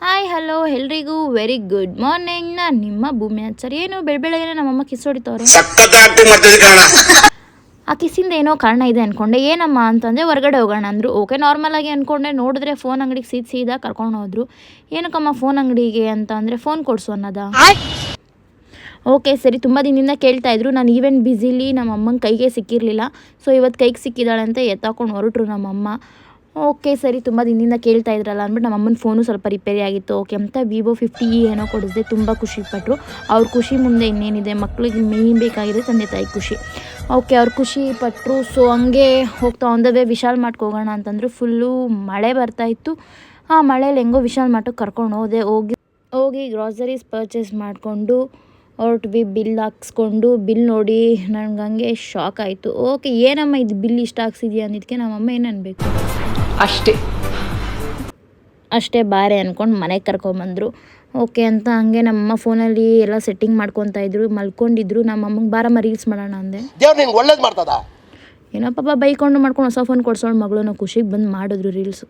Hi hello ಎಲ್ರಿಗೂ very good morning. ನಾನು ನಿಮ್ಮ ಭೂಮಿ ಆಚಾರ್ಯ. ಏನು ಬೆಳಗ್ಗೆ ನಮ್ಮಮ್ಮ ಕಿಸ್ ಹೊಡಿತವ್ರೆ. ಆ ಕಿಸ್ಸಿಂದ ಏನೋ ಕಾರಣ ಇದೆ ಅಂದ್ಕೊಂಡೆ. ಏನಮ್ಮ ಅಂತಂದರೆ ಹೊರಗಡೆ ಹೋಗೋಣ ಅಂದರು. ಓಕೆ ನಾರ್ಮಲಾಗಿ ಅಂದ್ಕೊಂಡೆ. ನೋಡಿದ್ರೆ ಫೋನ್ ಅಂಗಡಿಗೆ ಸೀದಾ ಕರ್ಕೊಂಡು ಹೋದ್ರು. ಏನಕ್ಕಮ್ಮ ಫೋನ್ ಅಂಗಡಿಗೆ ಅಂತ ಅಂದರೆ ಫೋನ್ ಕೊಡಿಸು ಅನ್ನೋದ. ಓಕೆ ಸರಿ, ತುಂಬ ದಿನದಿಂದ ಕೇಳ್ತಾಯಿದ್ರು. ನಾನು ಈವೆಂಟ್ ಬ್ಯುಸಿಲಿ ನಮ್ಮ ಅಮ್ಮನ ಕೈಗೆ ಸಿಕ್ಕಿರಲಿಲ್ಲ. ಸೊ ಇವತ್ತು ಕೈಗೆ ಸಿಕ್ಕಿದ್ದಾಳೆ ಅಂತ ಎತ್ತಾಕೊಂಡು ಹೊರಟ್ರು ನಮ್ಮಮ್ಮ. ಓಕೆ ಸರಿ, ತುಂಬ ದಿನದಿಂದ ಕೇಳ್ತಾ ಇದ್ರಲ್ಲ ಅಂದ್ಬಿಟ್ಟು ನಮ್ಮ ಅಮ್ಮನ ಫೋನು ಸ್ವಲ್ಪ ರಿಪೇರಿ ಆಗಿತ್ತು. ಓಕೆ ಅಂತ Vivo 50E ಏನೋ ಕೊಡಿಸಿದೆ. ತುಂಬ ಖುಷಿಪಟ್ಟರು. ಅವ್ರ ಖುಷಿ ಮುಂದೆ ಇನ್ನೇನಿದೆ, ಮಕ್ಕಳಿಗೆ ಮೇಯ್ನ್ ಬೇಕಾಗಿದೆ ತಂದೆ ತಾಯಿ ಖುಷಿ. ಓಕೆ, ಅವ್ರು ಖುಷಿ ಪಟ್ಟರು. ಸೊ ಹಂಗೆ ಹೋಗ್ತಾ ಆನ್ ದ ವೇ ವಿಶಾಲ್ ಮಾರ್ಟ್ಗೆ ಹೋಗೋಣ ಅಂತಂದರು. ಫುಲ್ಲು ಮಳೆ ಬರ್ತಾಯಿತ್ತು. ಆ ಮಳೇಲಿ ಹೆಂಗೋ ವಿಶಾಲ್ ಮಾರ್ಟ್ಗೆ ಕರ್ಕೊಂಡು ಹೋಗಿ ಗ್ರಾಸರೀಸ್ ಪರ್ಚೇಸ್ ಮಾಡಿಕೊಂಡು ಹೊರಟ್ವಿ. ಬಿಲ್ ಹಾಕ್ಸ್ಕೊಂಡು ಬಿಲ್ ನೋಡಿ ನನಗೆ ಹಂಗೆ ಶಾಕ್ ಆಯಿತು. ಓಕೆ ಏನಮ್ಮ ಇದು ಬಿಲ್ ಇಷ್ಟ ಹಾಕ್ಸಿದ್ಯಾ ಅಂದಿದ್ದಕ್ಕೆ ನಮ್ಮಮ್ಮ ಏನು ಅನ್ಬೇಕು, ಅಷ್ಟೇ ಬಾರೆ ಅಂದ್ಕೊಂಡು ಮನೆಗೆ ಕರ್ಕೊಂಬಂದರು. ಓಕೆ ಅಂತ ಹಂಗೆ ನಮ್ಮಮ್ಮ ಫೋನಲ್ಲಿ ಎಲ್ಲ ಸೆಟ್ಟಿಂಗ್ ಮಾಡ್ಕೊತಾ ಇದ್ರು. ಮಲ್ಕೊಂಡಿದ್ರು. ನಮ್ಮಮ್ಮಗೆ ಬಾರಮ್ಮ ರೀಲ್ಸ್ ಮಾಡೋಣ ಅಂದೆ. ಏನೋ ಪಾಪ ಬೈಕೊಂಡು ಮಾಡ್ಕೊಂಡು ಹೊಸ ಫೋನ್ ಕೊಡ್ಸೋಳು ಮಗಳು ಖುಷಿಗೆ ಬಂದು ಮಾಡಿದ್ರು ರೀಲ್ಸು.